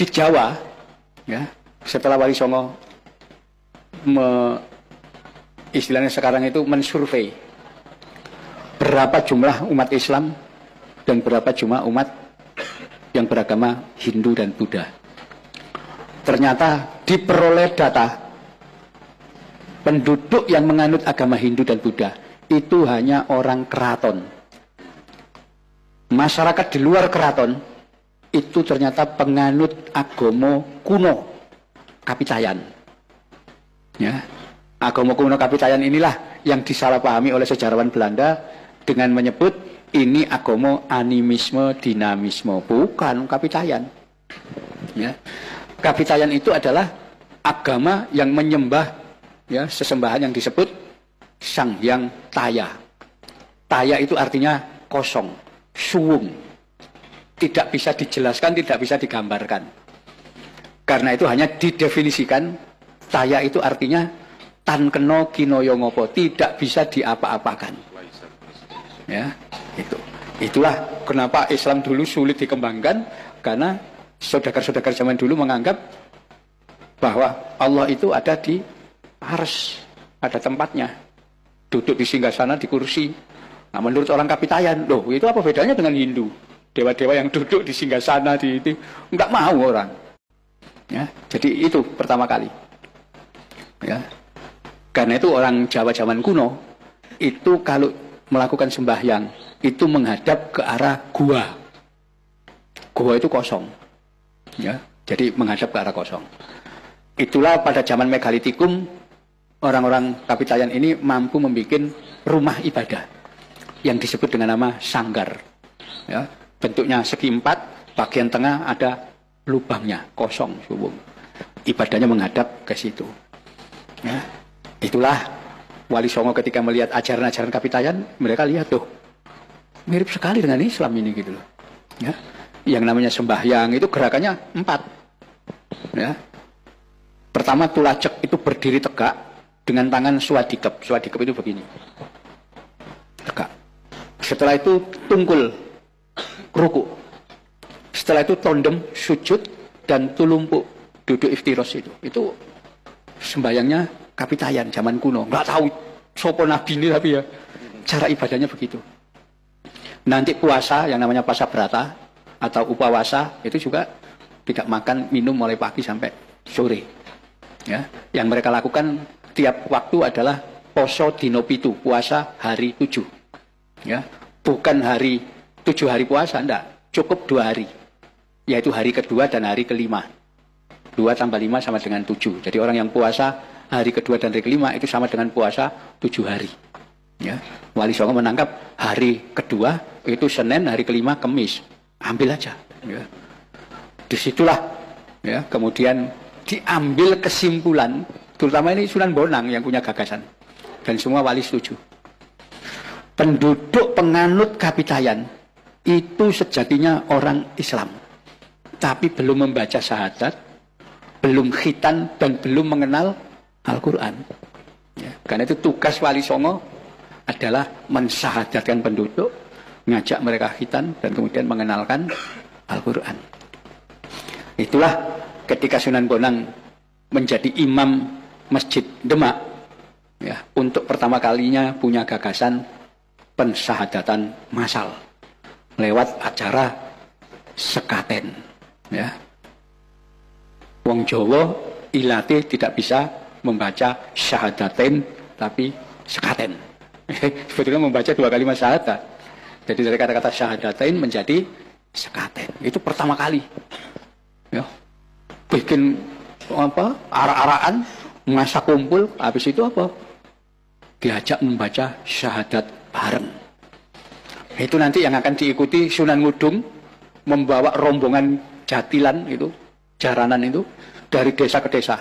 di Jawa, ya, setelah Wali Songo istilahnya sekarang itu mensurvei berapa jumlah umat Islam dan berapa jumlah umat yang beragama Hindu dan Buddha. Ternyata diperoleh data penduduk yang menganut agama Hindu dan Buddha itu hanya orang keraton. Masyarakat di luar keraton itu ternyata penganut agama kuno Kapitayan. Ya, agama kuno Kapitayan inilah yang disalahpahami oleh sejarawan Belanda dengan menyebut ini agama animisme dinamisme, bukan Kapitayan. Ya. Kapitayan itu adalah agama yang menyembah, ya, sesembahan yang disebut Sang Hyang Taya. Taya itu artinya kosong, suwung, tidak bisa dijelaskan, tidak bisa digambarkan. Karena itu hanya didefinisikan Taya itu artinya tan keno kinoyo ngopo, tidak bisa diapa-apakan. Ya, itulah kenapa Islam dulu sulit dikembangkan, karena saudagar-saudagar zaman dulu menganggap bahwa Allah itu ada di ars, ada tempatnya, duduk di singgasana di kursi. Nah, menurut orang Kapitayan, loh itu apa bedanya dengan Hindu? Dewa-dewa yang duduk di singgasana di itu nggak mau orang. Ya, jadi itu pertama kali. Ya, karena itu orang Jawa zaman kuno itu kalau melakukan sembahyang itu menghadap ke arah gua. Gua itu kosong. Ya, jadi menghadap ke arah kosong. Itulah pada zaman Megalitikum orang-orang Kapitayan ini mampu membuat rumah ibadah yang disebut dengan nama sanggar. Ya, bentuknya segi empat, bagian tengah ada lubangnya, kosong, subung. Ibadahnya menghadap ke situ. Ya, itulah Wali Songo ketika melihat ajaran-ajaran Kapitayan, mereka lihat tuh mirip sekali dengan Islam ini gitu loh. Ya, yang namanya sembahyang itu gerakannya 4. Ya. Pertama tulacek itu berdiri tegak dengan tangan swadikep. Swadikep itu begini. Tegak. Setelah itu tungkul ruku. Setelah itu tondem sujud dan tulumpu duduk iftiros itu. Itu sembahyangnya Kapitayan zaman kuno. Nggak tahu sopo nabi ini tapi ya cara ibadahnya begitu. Nanti puasa yang namanya puasa berata atau upawasa itu juga tidak makan minum mulai pagi sampai sore. Ya, yang mereka lakukan tiap waktu adalah poso dino pitu, puasa hari 7. Ya, bukan hari 7 hari puasa, enggak, cukup 2 hari. Yaitu hari kedua dan hari kelima. 2 tambah 5 sama dengan 7. Jadi orang yang puasa hari kedua dan hari kelima itu sama dengan puasa 7 hari. Ya, Wali Songo menangkap hari kedua itu Senin, hari kelima Kamis. Ambil aja. Ya. Disitulah, ya, kemudian diambil kesimpulan, terutama ini Sunan Bonang yang punya gagasan, dan semua wali setuju. Penduduk penganut Kapitayan itu sejatinya orang Islam, tapi belum membaca syahadat, belum khitan, dan belum mengenal Al-Quran. Ya, karena itu tugas Wali Songo adalah mensyahadatkan penduduk, ngajak mereka khitan, dan kemudian mengenalkan Al-Quran. Itulah ketika Sunan Bonang menjadi imam Masjid Demak, ya, untuk pertama kalinya punya gagasan pensyahadatan massal lewat acara sekaten. Ya. Wong Jawa ilate tidak bisa membaca syahadaten tapi sekaten. Sebetulnya membaca 2 kalimat syahadat. Jadi dari kata-kata syahadaten menjadi sekaten. Itu pertama kali. Ya. Bikin apa? Arak-arakan, masa kumpul, habis itu apa? Diajak membaca syahadat bareng. Itu nanti yang akan diikuti Sunan Ngudung membawa rombongan jatilan itu, jaranan itu dari desa ke desa.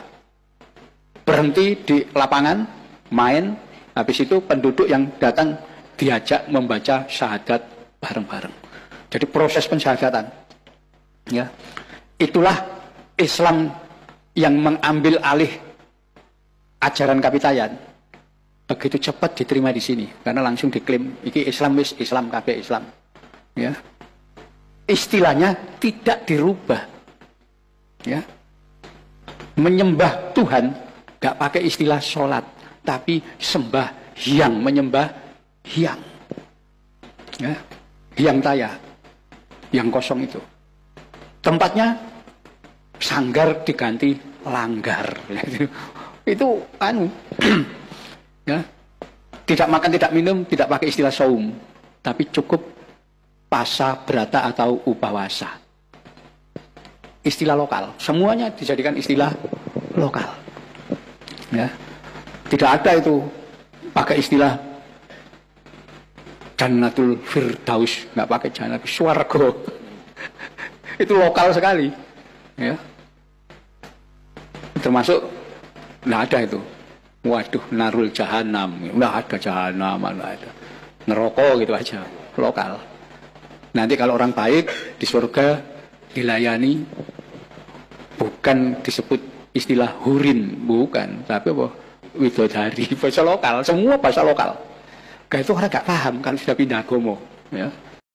Berhenti di lapangan, main, habis itu penduduk yang datang diajak membaca syahadat bareng-bareng. Jadi proses pensyahadatan. Ya. Itulah Islam yang mengambil alih ajaran Kapitayan. Begitu cepat diterima di sini karena langsung diklaim iki Islam, wis Islam kabeh Islam. Ya. Istilahnya tidak dirubah. Ya. Menyembah Tuhan gak pakai istilah sholat, tapi sembah hyang, menyembah hyang. Ya. Hyang Taya, yang kosong itu. Tempatnya sanggar diganti langgar. Itu ya. Tidak makan, tidak minum, tidak pakai istilah saum, tapi cukup pasa berata atau upawasa. Istilah lokal, semuanya dijadikan istilah lokal. Ya. Tidak ada itu pakai istilah Jannatul Firdaus, nggak pakai Jannatul Swarga. Itu lokal sekali. Ya. Termasuk nggak ada itu. Waduh, narul jahanam, nggak ada jahanam, nggak ada. Neraka gitu aja, lokal. Nanti kalau orang baik di surga dilayani, bukan disebut istilah hurin, bukan, tapi apa? Widodari, bahasa lokal, semua bahasa lokal. Kayak itu orang gak paham kalau sudah pindah agama, ya.